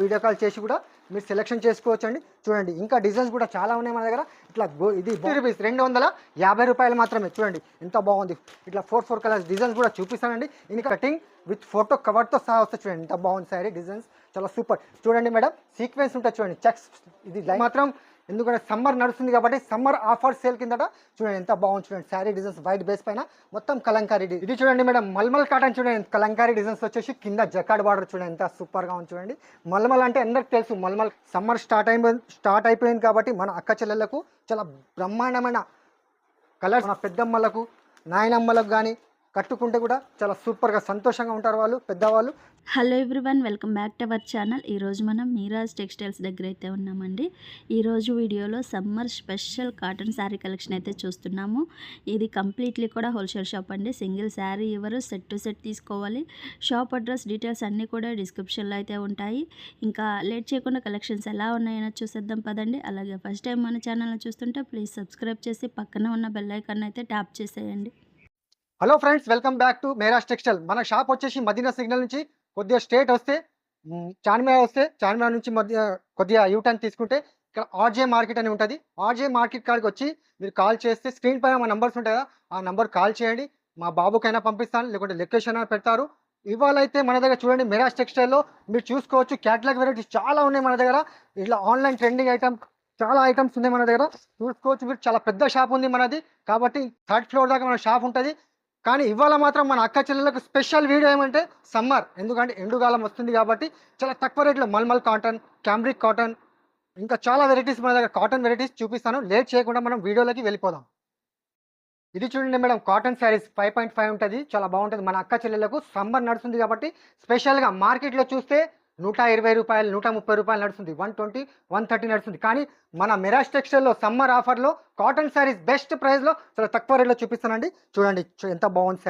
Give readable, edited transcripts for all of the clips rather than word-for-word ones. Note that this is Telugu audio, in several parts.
వీడియో కాల్ చేసి కూడా మీరు సెలెక్షన్ చేసుకోవచ్చు అండి. చూడండి ఇంకా డిజైన్స్ కూడా చాలా ఉన్నాయి మన దగ్గర. ఇట్లా ఇది రూపీస్ 250 రూపాయలు మాత్రమే. చూడండి ఎంత బాగుంది. ఇట్లా 4 కలర్స్ డిజైన్స్ కూడా చూపిస్తానండి. ఇంకా కటింగ్ విత్ ఫోటో కవర్తో సహా వస్తే చూడండి ఎంత బాగుంది శారీ. డిజైన్స్ చాలా సూపర్. చూడండి మేడం సీక్వెన్స్ ఉంటుంది చూడండి, చెక్స్ ఇది మాత్రం ఎందుకంటే సమ్మర్ నడుస్తుంది కాబట్టి సమ్మర్ ఆఫర్ సేల్ కిందట చూడండి ఎంత బాగుంది. చూడండి శారీ డిజైన్స్ వైట్ బేస్ పైన మొత్తం కలంకారీ. ఇది చూడండి మేడం మల్మల్ కాటన్ చూడండి, కలంకారీ డిజైన్స్ వచ్చేసి కింద జకాడ్ బార్డర్ చూడండి ఎంత సూపర్గా ఉంది. చూడండి మల్మల్ అంటే అందరికి తెలుసు, మల్మల్ సమ్మర్ స్టార్ట్ అయిపోయింది కాబట్టి మన అక్క చెల్లెళ్ళకు చాలా బ్రహ్మాండమైన కలర్స్, మన పెద్దమ్మలకు నాయనమ్మలకు కానీ కట్టుకుంటే కూడా చాలా సూపర్గా సంతోషంగా ఉంటారు వాళ్ళు పెద్దవాళ్ళు. Hello everyone, welcome back to our channel. ఈరోజు మనం మీరాజ్ టెక్స్టైల్స్ దగ్గర అయితే ఉన్నామండి. ఈరోజు వీడియోలో summer special cotton sari collection అయితే చూస్తున్నాము. ఇది కంప్లీట్లీ కూడా హోల్సేల్ షాప్ అండి. సింగిల్ శారీ ఎవరు సెట్ టు సెట్ తీసుకోవాలి. షాప్ అడ్రస్ డీటెయిల్స్ అన్నీ కూడా డిస్క్రిప్షన్లో అయితే ఉంటాయి. ఇంకా లేట్ చేయకుండా కలెక్షన్స్ ఎలా ఉన్నాయో చూసేద్దాం పదండి. అలాగే ఫస్ట్ టైం మన ఛానల్ని చూస్తుంటే ప్లీజ్ సబ్స్క్రైబ్ చేసి పక్కన ఉన్న బెల్ ఐకాన్ అయితే ట్యాప్ చేసేయండి. Hello friends, welcome back to Miraj textile. మన షాప్ వచ్చేసి మదీనా సిగ్నల్ నుంచి కొద్దిగా స్ట్రేట్ వస్తే చార్మినార్ వస్తే చార్మినార్ నుంచి కొద్దిగా యూటర్న్ తీసుకుంటే ఇక్కడ ఆర్జే మార్కెట్ అని ఉంటుంది. ఆర్జే మార్కెట్ కాడికి వచ్చి మీరు కాల్ చేస్తే స్క్రీన్ పైన మా నంబర్స్ ఉంటాయి కదా, ఆ నంబర్ కాల్ చేయండి. మా బాబుకైనా పంపిస్తాను, లేకుంటే లొకేషన్ అయినా పెడతారు. ఇవాళ అయితే మన దగ్గర చూడండి మీరాజ్ టెక్స్టైల్లో మీరు చూసుకోవచ్చు క్యాటలాగ్ వెరైటీస్ చాలా ఉన్నాయి మన దగ్గర. ఇట్లా ఆన్లైన్ ట్రెండింగ్ ఐటమ్ చాలా ఐటమ్స్ ఉన్నాయి మన దగ్గర చూసుకోవచ్చు. మీరు చాలా పెద్ద షాప్ ఉంది మనది కాబట్టి 3rd ఫ్లోర్ దాకా మన షాప్ ఉంటుంది. కానీ ఇవాళ మాత్రం మన అక్క చెల్లెలకు స్పెషల్ వీడియో ఏమంటే సమ్మర్, ఎందుకంటే ఎండుకాలం వస్తుంది కాబట్టి చాలా తక్కువ రేట్లో మల్మల్ కాటన్, క్యాంబ్రిక్ కాటన్, ఇంకా చాలా వెరైటీస్ మన దగ్గర కాటన్ వెరైటీస్ చూపిస్తాను. లేట్ చేయకుండా మనం వీడియోలోకి వెళ్ళిపోదాం. ఇది చూడండి మేడం కాటన్ శారీస్ 5.5 ఉంటుంది, చాలా బాగుంటుంది. మన అక్క చెల్లెలకు సమ్మర్ నడుస్తుంది కాబట్టి స్పెషల్గా మార్కెట్లో చూస్తే 120 రూపాయలు 130 రూపాయలు నడుస్తుంది, 120 130 నడుస్తుంది. కానీ మన మిరాజ్ టెక్స్టైల్లో సమ్మర్ ఆఫర్లో కాటన్ శారీస్ బెస్ట్ ప్రైస్లో చాలా తక్కువ రేట్లో చూపిస్తానండి. చూడండి ఎంత బాగుంది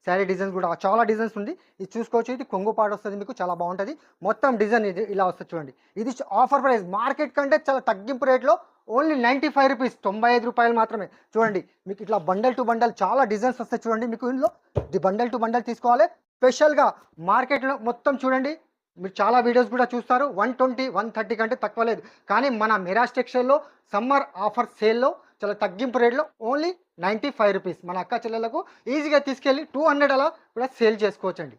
శారీ డిజైన్స్ కూడా చాలా డిజైన్స్ ఉంది. ఇది చూసుకోవచ్చు. ఇది కొంగు పాటు వస్తుంది మీకు, చాలా బాగుంటుంది. మొత్తం డిజైన్ ఇది ఇలా వస్తుంది చూడండి. ఇది ఆఫర్ ప్రైస్, మార్కెట్ కంటే చాలా తగ్గింపు రేట్లో ఓన్లీ 95 రూపీస్, 95 రూపాయలు మాత్రమే. చూడండి మీకు ఇట్లా బండల్ టు బండల్ చాలా డిజైన్స్ వస్తాయి. చూడండి మీకు ఇందులో ఇది బండల్ టు బండల్ తీసుకోవాలి. స్పెషల్గా మార్కెట్లో మొత్తం చూడండి మీరు చాలా వీడియోస్ కూడా చూస్తారు. 120 130 కంటే తక్కువ లేదు. కానీ మన మిరాజ్ టెక్స్టైల్లో సమ్మర్ ఆఫర్ సేల్లో చాలా తగ్గింపు రేట్లో ఓన్లీ 95 రూపీస్ మన అక్క చెల్లెలకు ఈజీగా తీసుకెళ్ళి 200 అలా కూడా సేల్ చేసుకోవచ్చండి.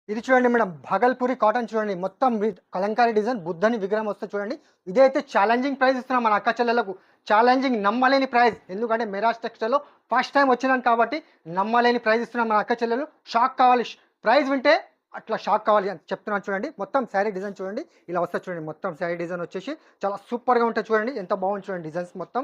ఇది చూడండి మేడం భగల్పూరి కాటన్ చూడండి, మొత్తం కలంకారీ డిజైన్ బుద్ధని విగ్రహం వస్తే చూడండి. ఇదైతే ఛాలెంజింగ్ ప్రైస్ ఇస్తున్నాం మన అక్క చెల్లెలకు. ఛాలెంజింగ్ నమ్మలేని ప్రైస్, ఎందుకంటే మిరాజ్ టెక్స్టైల్లో ఫస్ట్ టైం వచ్చినాను కాబట్టి నమ్మలేని ప్రైస్ ఇస్తున్నాం మన అక్క చెల్లెలు. షాక్ కావాలి, ప్రైస్ వింటే అట్లా షాక్ కావాలి అని చెప్తున్నాను. చూడండి మొత్తం శారీ డిజైన్ చూడండి ఇలా వస్తుంది. చూడండి మొత్తం శారీ డిజైన్ వచ్చేసి చాలా సూపర్గా ఉంటుంది. చూడండి ఎంత బాగుంది చూడండి డిజైన్స్ మొత్తం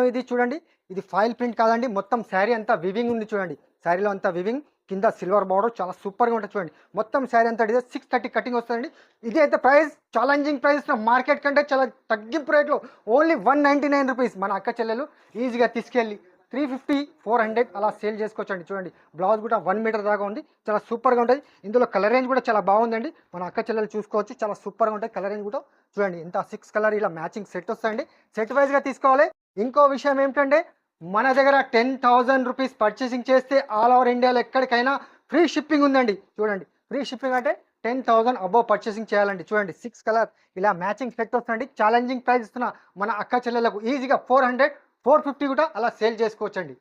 ఇది చూడండి. ఇది ఫాయిల్ ప్రింట్ కాదండి, మొత్తం శారీ అంతా వివింగ్ ఉంది చూడండి. శారీలో అంతా వివింగ్, కింద సిల్వర్ బార్డర్ చాలా సూపర్గా ఉంటుంది చూడండి. మొత్తం శారీ అంతా డిజైన్ 630 కటింగ్ వస్తుందండి. ఇది అయితే ప్రైస్ ఛాలెంజింగ్ ప్రైస్, మార్కెట్ కంటే చాలా తగ్గింపు రేట్లో ఓన్లీ 199 రూపీస్ మన అక్క చెల్లెలు ఈజీగా తీసుకెళ్ళి 350 400 అలా సేల్ చేసుకోవచ్చండి. చూడండి బ్లౌజ్ కూడా 1 మీటర్ దాకా ఉంది, చాలా సూపర్గా ఉంటుంది. ఇందులో కలర్ రేంజ్ కూడా చాలా బాగుందండి. మన అక్క చెల్లెలు చూసుకోవచ్చు, చాలా సూపర్గా ఉంటుంది. కలర్ రేంజ్ కూడా చూడండి ఎంత 6 కలర్ ఇలా మ్యాచింగ్ సెట్ వస్తాయండి. సెట్ వైజ్గా తీసుకోవాలి. ఇంకో విషయం ఏమిటంటే మన దగ్గర 10,000 రూపీస్ పర్చేసింగ్ చేస్తే ఆల్ ఓవర్ ఇండియాలో ఎక్కడికైనా ఫ్రీ షిప్పింగ్ ఉందండి. చూడండి ఫ్రీ షిప్పింగ్ అంటే 10,000 అబోవ్ పర్చేసింగ్ చేయాలండి. చూడండి 6 కలర్ ఇలా మ్యాచింగ్ సెట్ వస్తుందండి. ఛాలెంజింగ్ ప్రైస్ ఇస్తున్న మన అక్క చెల్లెలకు ఈజీగా 400 450 కూడా అలా సేల్ చేసుకోవచ్చండి.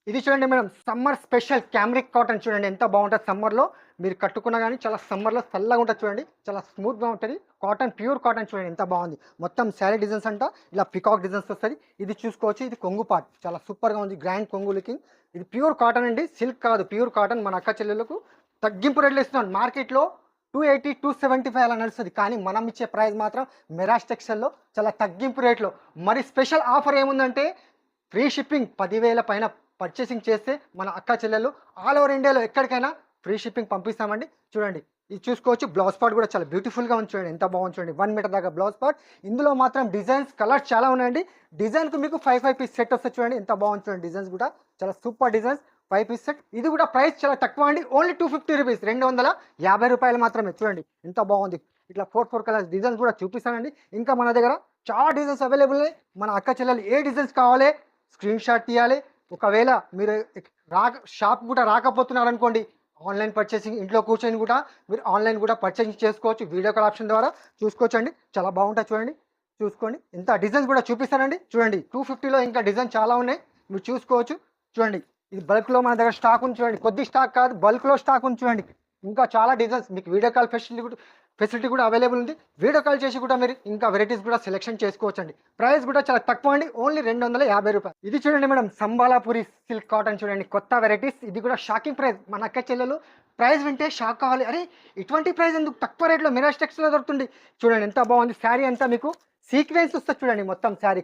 ఇది చూడండి madam summer special cambric cotton చూడండి ఎంత బాగుంటుంది. సమ్మర్లో మీరు కట్టుకున్నా కానీ చాలా సమ్మర్లో చల్లగా ఉంటుంది. చూడండి చాలా స్మూత్గా ఉంటుంది. కాటన్ ప్యూర్ కాటన్ చూడండి ఎంత బాగుంది. మొత్తం శారీ డిజైన్స్ అంతా ఇలా పికాక్ డిజైన్స్ వస్తుంది. ఇది చూసుకోవచ్చు. ఇది కొంగు పార్ట్ చాలా సూపర్గా ఉంది, గ్రాండ్ కొంగు లుకింగ్. ఇది ప్యూర్ కాటన్ అండి, సిల్క్ కాదు, ప్యూర్ కాటన్. మన అక్క చెల్లెలకు తగ్గింపు రేట్లు ఇస్తున్నాను. మార్కెట్లో 280 275 అలా నడుస్తుంది. కానీ మనం ఇచ్చే ప్రైస్ మాత్రం మిరాజ్ టెక్స్టైల్లో చాలా తగ్గింపు రేట్లో. మరి స్పెషల్ ఆఫర్ ఏముందంటే ఫ్రీ షిప్పింగ్ 10,000 పైన పర్చేసింగ్ చేస్తే మన అక్క చెల్లెలు ఆల్ ఓవర్ ఇండియాలో ఎక్కడికైనా ఫ్రీ షిప్పింగ్ పంపిస్తామండి. చూడండి ఇది చూసుకోవచ్చు. బ్లౌజ్ పార్ట్ కూడా చాలా బ్యూటిఫుల్గా ఉంది. చూడండి ఎంత బాగుంది. చూడండి 1 మీటర్ దాకా బ్లౌజ్ పార్ట్. ఇందులో మాత్రం డిజైన్స్ కలర్స్ చాలా ఉన్నాయండి. డిజైన్కు మీకు 5 పీస్ సెట్ వస్తుంది. చూడండి ఎంత బాగుంది. చూడండి డిజైన్స్ కూడా చాలా సూపర్ డిజైన్స్, 5 పీస్ సెట్. ఇది కూడా ప్రైస్ చాలా తక్కువ అండి, ఓన్లీ 250 రూపీస్, 250 రూపాయలు మాత్రమే. చూడండి ఎంత బాగుంది. ఇట్లా 4 కలర్స్ డిజైన్స్ కూడా చూపిస్తానండి. ఇంకా మన దగ్గర చాలా డిజైన్స్ అవైలబుల్ ఉన్నాయి. మన అక్క చెల్లెలు ఏ డిజైన్స్ కావాలి స్క్రీన్ షాట్ తీయాలి. ఒకవేళ మీరు షాప్ కూడా రాకపోతున్నారనుకోండి, ఆన్లైన్ పర్చేసింగ్ ఇంట్లో కూర్చొని కూడా మీరు ఆన్లైన్ కూడా పర్చేసింగ్ చేసుకోవచ్చు. వీడియో కాల్ ఆప్షన్ ద్వారా చూసుకోవచ్చండి. చాలా బాగుంటుంది చూడండి. చూసుకోండి ఇంత డిజైన్స్ కూడా చూపిస్తానండి. చూడండి 250లో ఇంకా డిజైన్ చాలా ఉన్నాయి, మీరు చూసుకోవచ్చు. చూడండి ఇది బల్క్లో మన దగ్గర స్టాక్ ఉంది చూడండి. కొద్ది స్టాక్ కాదు, బల్క్లో స్టాక్ ఉంది చూడండి. ఇంకా చాలా డిజైన్స్ మీకు వీడియో కాల్ ఫెసిలిటీ కూడా అవైలబుల్ ఉంది. వీడియో కాల్ చేసి కూడా మీరు ఇంకా వెరైటీస్ కూడా సెలెక్షన్ చేసుకోవచ్చండి. ప్రైస్ కూడా చాలా తక్కువ అండి, ఓన్లీ 250 రూపాయలు. ఇది చూడండి మేడం, సంబాలాపురి సిల్క్ కాటన్ చూడండి, కొత్త వెరైటీస్. ఇది కూడా షాకింగ్ ప్రైస్. మన అక్క చెల్లెలు ప్రైస్ వింటే షాక్ కావాలి, అరే ఇటువంటి ప్రైస్ ఎందుకు తక్కువ రేట్లో మిరాజ్ టెక్స్టైల్లో దొరుకుతుంది. చూడండి ఎంత బాగుంది. శారీ అంతా మీకు సీక్వెన్స్ వస్తుంది చూడండి. మొత్తం శారీ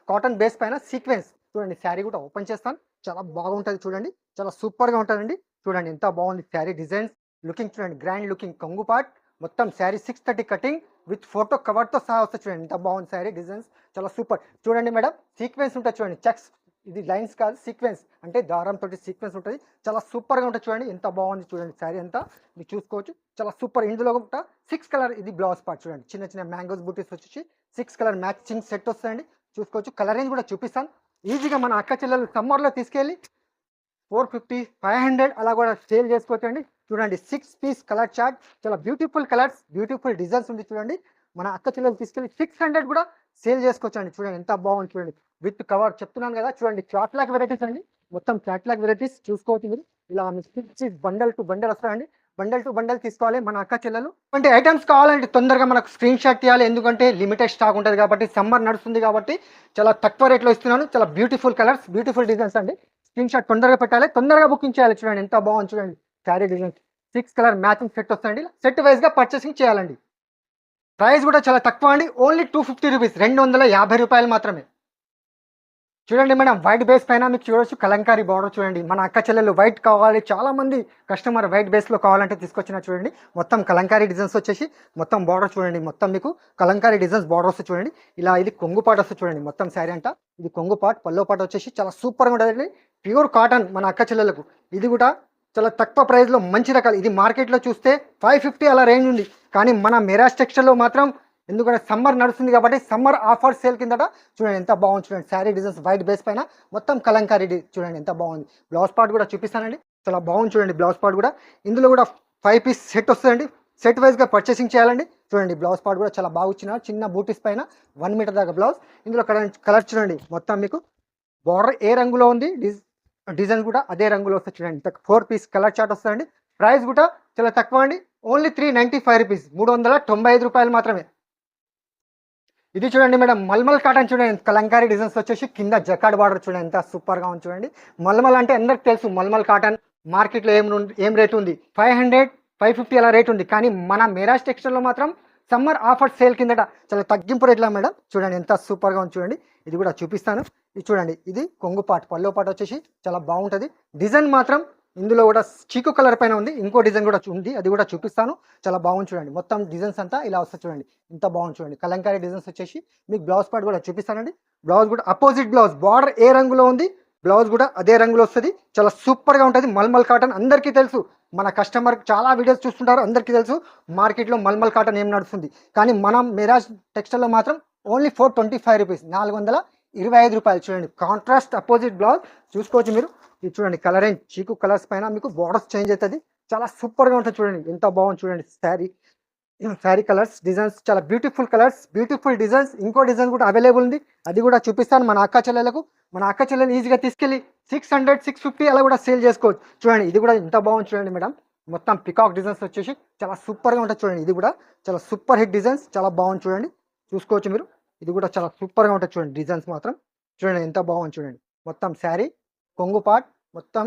కాటన్ బేస్ పైన సీక్వెన్స్. చూడండి శారీ కూడా ఓపెన్ చేస్తాను, చాలా బాగుంటుంది చూడండి. చాలా సూపర్గా ఉంటుందండి. చూడండి ఎంత బాగుంది శారీ డిజైన్స్. లుకింగ్ చూడండి, గ్రాండ్ లుకింగ్ కొంగు పార్ట్. మొత్తం శారీ 630 కటింగ్ విత్ ఫోటో కవర్తో సహా వస్తుంది చూడండి. ఎంత బాగుంది శారీ డిజైన్స్, చాలా సూపర్. చూడండి మేడం, సీక్వెన్స్ ఉంటుంది చూడండి, చెక్స్. ఇది లైన్స్ కాదు, సీక్వెన్స్ అంటే దారంతో సీక్వెన్స్ ఉంటుంది. చాలా సూపర్గా ఉంటుంది చూడండి. ఎంత బాగుంది చూడండి శారీ అంతా మీరు చూసుకోవచ్చు. చాలా సూపర్. ఇందులో కూడా 6 కలర్ ఇది బ్లౌజ్ పార్ట్ చూడండి. చిన్న చిన్న మ్యాంగోస్ బూటీస్ వచ్చేసి 6 కలర్ మ్యాచింగ్ సెట్ వస్తాయండి. చూసుకోవచ్చు. కలర్ రేంజ్ కూడా చూపిస్తాను. ఈజీగా మన అక్క చెల్లెలు సమ్మర్లో తీసుకెళ్ళి 450, 500 అలా కూడా సేల్ చేసుకోవచ్చండి. చూడండి 6 పీస్ కలర్ చార్ట్, చాలా బ్యూటిఫుల్ కలర్స్, బ్యూటిఫుల్ డిజైన్స్ ఉంది చూడండి. మన అక్క చెల్లెలు తీసుకెళ్ళి 600 కూడా సేల్ చేసుకోవచ్చండి. చూడండి ఎంత బాగుంది చూడండి, విత్ కవర్. చెప్తున్నాను కదా చూడండి, క్లాత్ వెరైటీస్ అండి. మొత్తం క్లాత్ వెరైటీస్ చూసుకోవచ్చు మీరు. ఇలా బండల్ టు బండల్ వస్తాయండి. బండల్ టు బండల్ తీసుకోవాలి మన అక్క చెల్లెలు. అంటే ఐటమ్స్ కావాలంటే తొందరగా మనకు స్క్రీన్ షాట్ తీయాలి, ఎందుకంటే లిమిటెడ్ స్టాక్ ఉంటుంది కాబట్టి. సమ్మర్ నడుస్తుంది కాబట్టి చాలా తక్కువ రేట్లో ఇస్తున్నాను. చాలా బ్యూటిఫుల్ కలర్స్, బ్యూటిఫుల్ డిజైన్స్ అండి. స్క్రీన్ షాట్ తొందరగా పెట్టాలి, తొందరగా బుకింగ్ చేయాలి. చూడండి ఎంత బాగుంది చూడండి sari designs. 6 colour matching set వస్తాయండి. సెట్ వైజ్గా పర్చేసింగ్ చేయాలండి. ప్రైస్ కూడా చాలా తక్కువ అండి, ఓన్లీ 250 రూపీస్, 250 రూపాయలు మాత్రమే. చూడండి మేడం, వైట్ బేస్ పైన మీకు చూడవచ్చు కలంకారీ బార్డర్ చూడండి. మన అక్క చెల్లెలు వైట్ కావాలి, చాలా మంది కస్టమర్ వైట్ బేస్లో కావాలంటే తీసుకొచ్చిన చూడండి. మొత్తం కలంకారీ డిజైన్స్ వచ్చేసి మొత్తం బార్డర్ చూడండి. మొత్తం మీకు కలంకారీ డిజైన్స్ బార్డర్ వస్తుంది చూడండి. ఇలా ఇది కొంగు పాట వస్తుంది చూడండి. మొత్తం శారీ అంతా ఇది కొంగు పాట, పల్లో పాట వచ్చేసి చాలా సూపర్గా ఉంటుంది. ప్యూర్ కాటన్ మన అక్క చెల్లెలకు. ఇది కూడా చాలా తక్కువ ప్రైస్లో మంచి రకాలు. ఇది మార్కెట్లో చూస్తే 550 అలా రేంజ్ ఉంది, కానీ మన మిరాజ్ టెక్స్టైల్లో మాత్రం, ఎందుకంటే సమ్మర్ నడుస్తుంది కాబట్టి సమ్మర్ ఆఫర్ సేల్ కిందట. చూడండి ఎంత బాగుంది చూడండి శారీ డిజైన్స్. వైట్ బేస్ పైన మొత్తం కలంకారీ చూడండి ఎంత బాగుంది. బ్లౌజ్ పార్ట్ కూడా చూపిస్తానండి, చాలా బాగుంది చూడండి. బ్లౌజ్ పార్ట్ కూడా ఇందులో కూడా 5 పీస్ సెట్ వస్తుందండి. సెట్ వైజ్గా పర్చేసింగ్ చేయాలండి. చూడండి బ్లౌజ్ పార్ట్ కూడా చాలా బాగా ఇచ్చిన, చిన్న బూటీస్ పైన 1 మీటర్ దాకా బ్లౌజ్. ఇందులో కలర్ చూడండి. మొత్తం మీకు బార్డర్ ఏ రంగులో ఉంది, డిజైన్ కూడా అదే రంగులో వస్తుంది చూడండి. 4 పీస్ కలర్ చార్ట్ వస్తుందండి. ప్రైస్ కూడా చాలా తక్కువ అండి, ఓన్లీ 395 రూపీస్, 395 రూపాయలు మాత్రమే. ఇది చూడండి మేడం, మల్మల్ కాటన్ చూడండి. కలంకారీ డిజైన్స్ వచ్చేసి కింద జకాడ్ బార్డర్ చూడండి ఎంత సూపర్గా ఉంది చూడండి. మల్మల్ అంటే అందరికి తెలుసు, మల్మల్ కాటన్ మార్కెట్లో ఏం రేట్ ఉంది, 500, 550 అలా రేట్ ఉంది. కానీ మన మిరాజ్ టెక్స్టైల్లో మాత్రం సమ్మర్ ఆఫర్ సేల్ కిందట చాలా తగ్గింపు రేట్లో మేడం. చూడండి ఎంత సూపర్గా ఉంది చూడండి. ఇది కూడా చూపిస్తాను. ఇది చూడండి, ఇది కొంగు పాట, పల్లో పాట వచ్చేసి చాలా బాగుంటుంది. డిజైన్ మాత్రం ఇందులో కూడా చీకు కలర్ పైన ఉంది, ఇంకో డిజైన్ కూడా ఉంది, అది కూడా చూపిస్తాను. చాలా బాగుంది చూడండి. మొత్తం డిజైన్స్ అంతా ఇలా వస్తుంది చూడండి. ఇంత బాగుంది చూడండి. కలంకారీ డిజైన్స్ వచ్చేసి మీకు బ్లౌజ్ పార్ట్ కూడా చూపిస్తానండి. బ్లౌజ్ కూడా అపోజిట్ బ్లౌజ్, బార్డర్ ఏ రంగులో ఉంది బ్లౌజ్ కూడా అదే రంగులో వస్తుంది. చాలా సూపర్గా ఉంటుంది. మల్మల్ కాటన్ అందరికీ తెలుసు, మన కస్టమర్ చాలా వీడియోస్ చూస్తుంటారు, అందరికీ తెలుసు మార్కెట్లో మల్మల్ కాటన్ ఏం నడుస్తుంది. కానీ మనం మిరాజ్ టెక్స్టైల్లో మాత్రం ఓన్లీ 425 రూపీస్, 425 రూపాయలు. చూడండి కాంట్రాస్ట్ అపోజిట్ బ్లౌజ్ చూసుకోవచ్చు మీరు. ఇది చూడండి కలర్ రేంజ్ చీకు కలర్స్ పైన మీకు బార్డర్స్ చేంజ్ అవుతుంది. చాలా సూపర్గా ఉంటుంది చూడండి. ఎంత బాగుంది చూడండి శారీ కలర్స్ డిజైన్స్, చాలా బ్యూటిఫుల్ కలర్స్, బ్యూటిఫుల్ డిజైన్స్. ఇంకో డిజైన్ కూడా అవైలబుల్ ఉంది, అది కూడా చూపిస్తాను మన అక్క చెల్లెలకు. మన అక్క చెల్లెలు ఈజీగా తీసుకెళ్ళి 600, 650 అలా కూడా సేల్ చేసుకోవచ్చు. చూడండి ఇది కూడా ఎంత బాగుంది చూడండి మేడం. మొత్తం పికాక్ డిజైన్స్ వచ్చేసి చాలా సూపర్గా ఉంటుంది చూడండి. ఇది కూడా చాలా సూపర్ హిట్ డిజైన్స్, చాలా బాగుంది చూడండి. చూసుకోవచ్చు మీరు. ఇది కూడా చాలా సూపర్గా ఉంటుంది చూడండి. డిజైన్స్ మాత్రం చూడండి ఎంత బాగుంది చూడండి. మొత్తం శారీ కొంగు పార్ట్, మొత్తం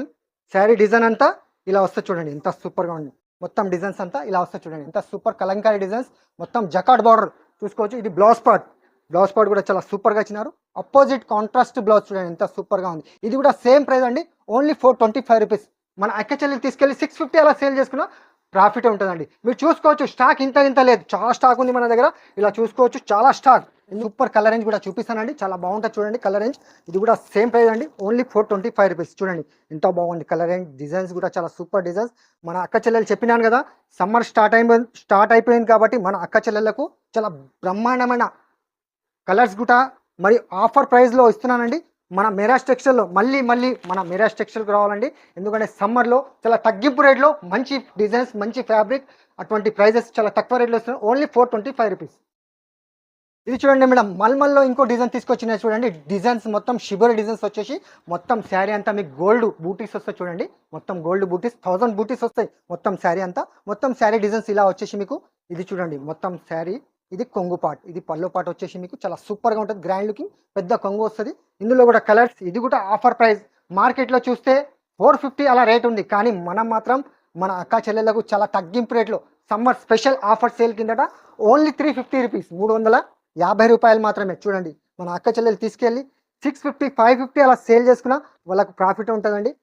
శారీ డిజైన్ అంతా ఇలా వస్తుంది చూడండి. ఎంత సూపర్గా ఉంది. మొత్తం డిజైన్స్ అంతా ఇలా వస్తుంది చూడండి. ఎంత సూపర్ కలంకారీ డిజైన్స్, మొత్తం జకాట్ బార్డర్ చూసుకోవచ్చు. ఇది బ్లౌజ్ పార్ట్ కూడా చాలా సూపర్గా ఇచ్చినారు. అపోజిట్ కాంట్రాస్ట్ బ్లౌజ్ చూడండి ఎంత సూపర్గా ఉంది. ఇది కూడా సేమ్ ప్రైస్ అండి, ఓన్లీ 425 రూపీస్. మన అక్క చెల్లెలు తీసుకెళ్ళి 650 అలా సేల్ చేసుకున్నా ప్రాఫిట్ ఉంటుందండి. మీరు చూసుకోవచ్చు స్టాక్ ఇంత లేదు, చాలా స్టాక్ ఉంది మన దగ్గర. ఇలా చూసుకోవచ్చు చాలా స్టాక్. సూపర్ కలర్ రేంజ్ కూడా చూపిస్తానండి, చాలా బాగుంటుంది చూడండి కలర్ రేంజ్. ఇది కూడా సేమ్ ప్రైస్ అండి, ఓన్లీ 425 రూపీస్. చూడండి ఎంత బాగుంది కలర్ రేంజ్. డిజైన్స్ కూడా చాలా సూపర్ డిజైన్స్. మన అక్క చెల్లెలు చెప్పినాను కదా, సమ్మర్ స్టార్ట్ అయిపోయింది కాబట్టి మన అక్క చెల్లెలకు చాలా బ్రహ్మాండమైన కలర్స్ కూడా మరి ఆఫర్ ప్రైస్లో ఇస్తున్నానండి. మన మెరాజ్ టెక్స్టైల్లో మళ్ళీ మన మెరాజ్ టెక్స్టైల్కి రావాలండి. ఎందుకంటే సమ్మర్లో చాలా తగ్గింపు రేట్లో మంచి డిజైన్స్, మంచి ఫ్యాబ్రిక్, అటువంటి ప్రైజెస్ చాలా తక్కువ రేట్లో వస్తున్నాయి. Only 425 rupees. ఇది చూడండి మేడం, మల్మల్లో ఇంకో డిజైన్ తీసుకొచ్చినాయి చూడండి. డిజైన్స్ మొత్తం షిబోరి డిజైన్స్ వచ్చేసి మొత్తం శారీ అంతా మీకు గోల్డ్ బూటీస్ వస్తాయి చూడండి. మొత్తం గోల్డ్ బూటీస్ 1000 బూటీస్ వస్తాయి మొత్తం శారీ అంతా. మొత్తం శారీ డిజైన్స్ ఇలా వచ్చేసి మీకు ఇది చూడండి. మొత్తం శారీ ఇది కొంగు పార్ట్, ఇది పళ్ళు పార్ట్ వచ్చేసి మీకు చాలా సూపర్గా ఉంటుంది. గ్రాండ్ లుకింగ్ పెద్ద కొంగు వస్తుంది. ఇందులో కూడా కలర్స్. ఇది కూడా ఆఫర్ ప్రైస్. మార్కెట్లో చూస్తే 450 అలా రేట్ ఉంది, కానీ మనం మాత్రం మన అక్క చెల్లెలకు చాలా తగ్గింపు రేట్లో సమ్మర్ స్పెషల్ ఆఫర్ సేల్ కిందట ఓన్లీ 350 రూపీస్, 350 రూపాయలు మాత్రమే. చూడండి మన అక్క చెల్లెలు తీసుకెళ్ళి 650, 550 అలా సేల్ చేసుకున్నా వాళ్ళకు ప్రాఫిట్ ఉంటుందండి.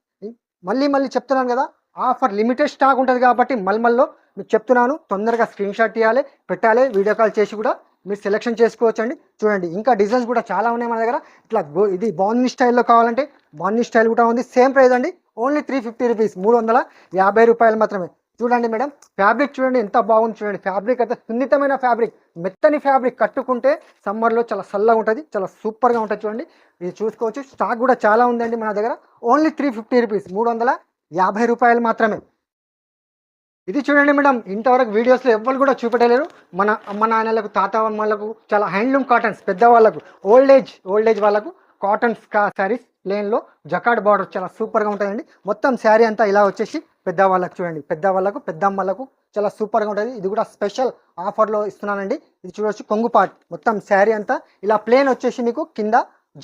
మళ్ళీ చెప్తున్నాను కదా, ఆఫర్ లిమిటెడ్ స్టాక్ ఉంటుంది కాబట్టి మల్మల్లో మీకు చెప్తున్నాను. తొందరగా స్క్రీన్ షాట్ తీయాలి, పెట్టాలి, వీడియో కాల్ చేసి కూడా మీరు సెలెక్షన్ చేసుకోవచ్చు అండి. చూడండి ఇంకా డిజైన్స్ కూడా చాలా ఉన్నాయి మన దగ్గర. ఇట్లా ఇది బాందీ స్టైల్లో కావాలంటే బాందీ స్టైల్ కూడా ఉంది. సేమ్ ప్రైస్ అండి, ఓన్లీ 350 రూపీస్, 350 రూపాయలు మాత్రమే. చూడండి మేడం, ఫ్యాబ్రిక్ చూడండి ఎంత బాగుంది చూడండి. ఫ్యాబ్రిక్ అయితే సున్నితమైన ఫ్యాబ్రిక్, మెత్తని ఫ్యాబ్రిక్. కట్టుకుంటే సమ్మర్లో చాలా చల్లగా ఉంటుంది, చాలా సూపర్గా ఉంటుంది చూడండి. ఇది చూసుకోవచ్చు. స్టాక్ కూడా చాలా ఉందండి మన దగ్గర. ఓన్లీ 350 రూపీస్, 350 రూపాయలు మాత్రమే. ఇది చూడండి మేడం, ఇంతవరకు వీడియోస్లో ఎవ్వరు కూడా చూపెట్టలేరు. మన అమ్మ నాన్నలకు, తాత అమ్మలకు చాలా హ్యాండ్లూమ్ కాటన్స్, పెద్దవాళ్ళకు, ఓల్డ్ ఏజ్ వాళ్ళకు కాటన్స్ శారీస్ ప్లేన్లో జకాడ్ బార్డర్ చాలా సూపర్గా ఉంటుందండి. మొత్తం శారీ అంతా ఇలా వచ్చేసి పెద్దవాళ్ళకు చూడండి, పెద్దవాళ్ళకు, పెద్దమ్మలకు చాలా సూపర్గా ఉంటుంది. ఇది కూడా స్పెషల్ ఆఫర్లో ఇస్తున్నానండి. ఇది చూడవచ్చు. కొంగు పార్ట్ మొత్తం శారీ అంతా ఇలా ప్లేన్ వచ్చేసి మీకు కింద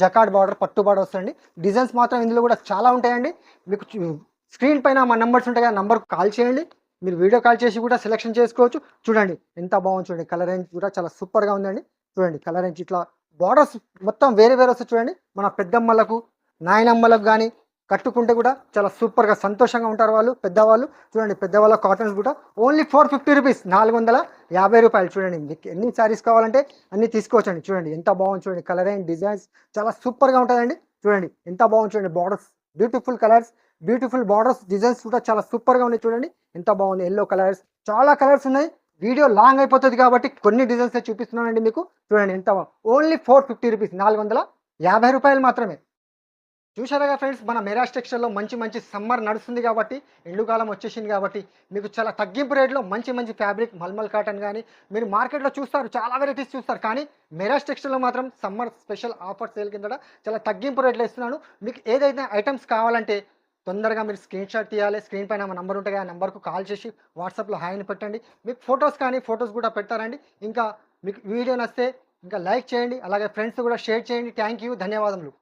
జకాడ్ బార్డర్, పట్టు బార్డర్ వస్తుంది. డిజైన్స్ మాత్రం ఇందులో కూడా చాలా ఉంటాయండి. మీకు స్క్రీన్ పైన మా నంబర్స్ ఉంటాయి కదా, నంబర్కి కాల్ చేయండి. మీరు వీడియో కాల్ చేసి కూడా సెలెక్షన్ చేసుకోవచ్చు. చూడండి ఎంత బాగుంది చూడండి. కలర్ రేంజ్ కూడా చాలా సూపర్గా ఉందండి. చూడండి కలర్ రేంజ్ ఇట్లా బార్డర్స్ మొత్తం వేరే వస్తాయి చూడండి. మన పెద్దమ్మలకు, నాయనమ్మలకు కానీ కట్టుకుంటే కూడా చాలా సూపర్గా సంతోషంగా ఉంటారు వాళ్ళు, పెద్దవాళ్ళు. చూడండి పెద్దవాళ్ళ కాటన్స్ కూడా ఓన్లీ 450 రూపీస్, 450 రూపాయలు. చూడండి మీకు ఎన్ని శారీస్ కావాలంటే అన్ని తీసుకోవచ్చండి. చూడండి ఎంత బాగుంది చూడండి. కలర్ అండ్ డిజైన్స్ చాలా సూపర్గా ఉంటుందండి. చూడండి ఎంత బాగుంది చూడండి. Borders beautiful colours, beautiful borders, designs కూడా చాలా సూపర్గా ఉన్నాయి చూడండి. ఎంత బాగుంది. ఎల్లో కలర్స్, చాలా కలర్స్ ఉన్నాయి. వీడియో లాంగ్ అయిపోతుంది కాబట్టి కొన్ని డిజైన్స్ చూపిస్తున్నానండి మీకు. చూడండి ఎంత ఓన్లీ 450 రూపీస్, 450 రూపాయలు మాత్రమే. చూసారుగా ఫ్రెండ్స్, మన మెరాజ్ టెక్స్టైల్లో మంచి సమ్మర్ నడుస్తుంది కాబట్టి, ఎండుకాలం వచ్చేసింది కాబట్టి మీకు చాలా తగ్గింపు రేట్లో మంచి ఫ్యాబ్రిక్, మల్మల్ కాటన్ కానీ మీరు మార్కెట్లో చూస్తారు, చాలా వెరైటీస్ చూస్తారు. కానీ మెరాజ్ టెక్స్టైల్లో మాత్రం సమ్మర్ స్పెషల్ ఆఫర్ సేల్ కింద చాలా తగ్గింపు రేట్లో ఇస్తున్నాను. మీకు ఏదైతే ఐటమ్స్ కావాలంటే తొందరగా మీరు స్క్రీన్ షాట్ తీయాలి. స్క్రీన్ పైన మా నెంబర్ ఉంటుంది, ఆ నెంబర్కు కాల్ చేసి వాట్సాప్లో హాయ్ని పెట్టండి. మీకు ఫొటోస్ కూడా పెడతారండి. ఇంకా మీకు వీడియో నచ్చితే ఇంకా లైక్ చేయండి, అలాగే ఫ్రెండ్స్ కూడా షేర్ చేయండి. థ్యాంక్ యూ, ధన్యవాదములు.